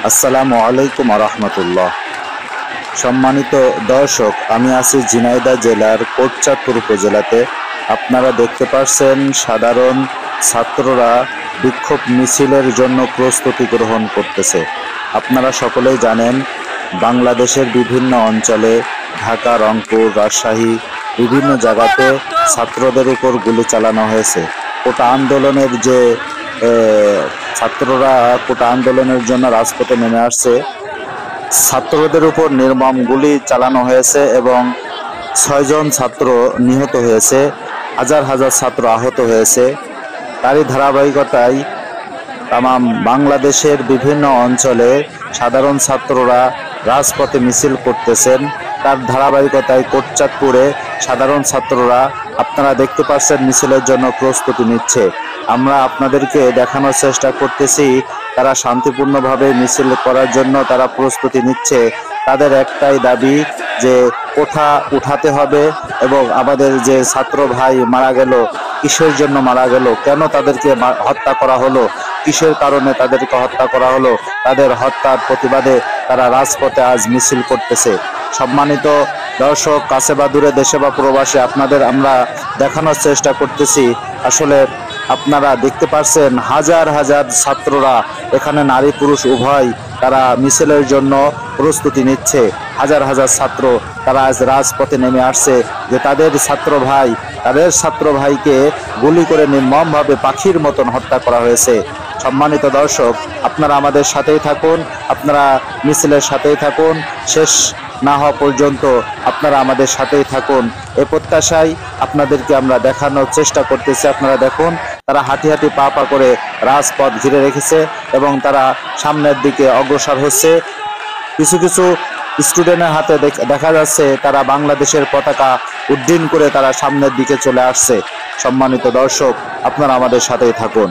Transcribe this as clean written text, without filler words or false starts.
আসসালামু আলাইকুম রহমতুল্লাহ। সম্মানিত দর্শক, আমি আছি ঝিনাইদহ জেলার কোটচাঁদপুর উপজেলাতে। আপনারা দেখতে পাচ্ছেন সাধারণ ছাত্ররা বিক্ষোভ মিছিলের জন্য প্রস্তুতি গ্রহণ করতেছে। আপনারা সকলেই জানেন বাংলাদেশের বিভিন্ন অঞ্চলে, ঢাকা, রংপুর, রাজশাহী, বিভিন্ন জায়গাতে ছাত্রদের উপর গুলি চালানো হয়েছে। কোটা আন্দোলনের যে ছাত্ররা কোটা আন্দোলনের জন্য রাজপথে নেমে আসছে, ছাত্রদের উপর নির্মম গুলি চালানো হয়েছে এবং 6 জন ছাত্র নিহত হয়েছে, হাজার হাজার ছাত্র আহত হয়েছে। তারই ধারাবাহিকতায় তামাম বাংলাদেশের বিভিন্ন অঞ্চলে সাধারণ ছাত্ররা রাজপথে মিছিল করতেছেন। তার ধারাবাহিকতায় কোটচাঁদপুরে সাধারণ ছাত্ররা, আপনারা দেখতে পাচ্ছেন, মিছিলের জন্য প্রস্তুতি নিচ্ছে। আমরা আপনাদেরকে দেখানোর চেষ্টা করতেছি তারা শান্তিপূর্ণভাবে মিছিল করার জন্য তারা প্রস্তুতি নিচ্ছে। তাদের একটাই দাবি যে কোঠা উঠাতে হবে এবং আমাদের যে ছাত্র ভাই মারা গেল, কিসের জন্য মারা গেল, কেন তাদেরকে হত্যা করা হলো, কিসের কারণে তাদেরকে হত্যা করা হলো, তাদের হত্যার প্রতিবাদে তারা রাজপথে আজ মিছিল করতেছে। সম্মানিত দর্শক, কাছে বা দূরে, দেশে বা প্রবাসে, আপনাদের আমরা দেখানোর চেষ্টা করতেছি। আসলে আপনারা দেখতে পাচ্ছেন হাজার হাজার ছাত্ররা, এখানে নারী পুরুষ উভয়, তারা মিছিলের জন্য প্রস্তুতি নিচ্ছে। হাজার হাজার ছাত্র তারা আজ রাজপথে নেমে আসছে যে তাদের ছাত্র ভাইকে গুলি করে নির্মমভাবে পাখির মতন হত্যা করা হয়েছে। সম্মানিত দর্শক, আপনারা আমাদের সাথেই থাকুন, আপনারা মিছিলের সাথেই থাকুন, শেষ না হওয়া পর্যন্ত আপনারা আমাদের সাথেই থাকুন। এ প্রত্যাশায় আপনাদেরকে আমরা দেখানোর চেষ্টা করতেছি। আপনারা দেখুন, তারা হাঁটি হাঁটি পা পা করে রাজপথ ঘিরে রেখেছে এবং তারা সামনের দিকে অগ্রসর হচ্ছে। কিছু কিছু স্টুডেন্টের হাতে দেখা যাচ্ছে তারা বাংলাদেশের পতাকা উড্ডীন করে তারা সামনের দিকে চলে আসছে। সম্মানিত দর্শক, আপনারা আমাদের সাথেই থাকুন।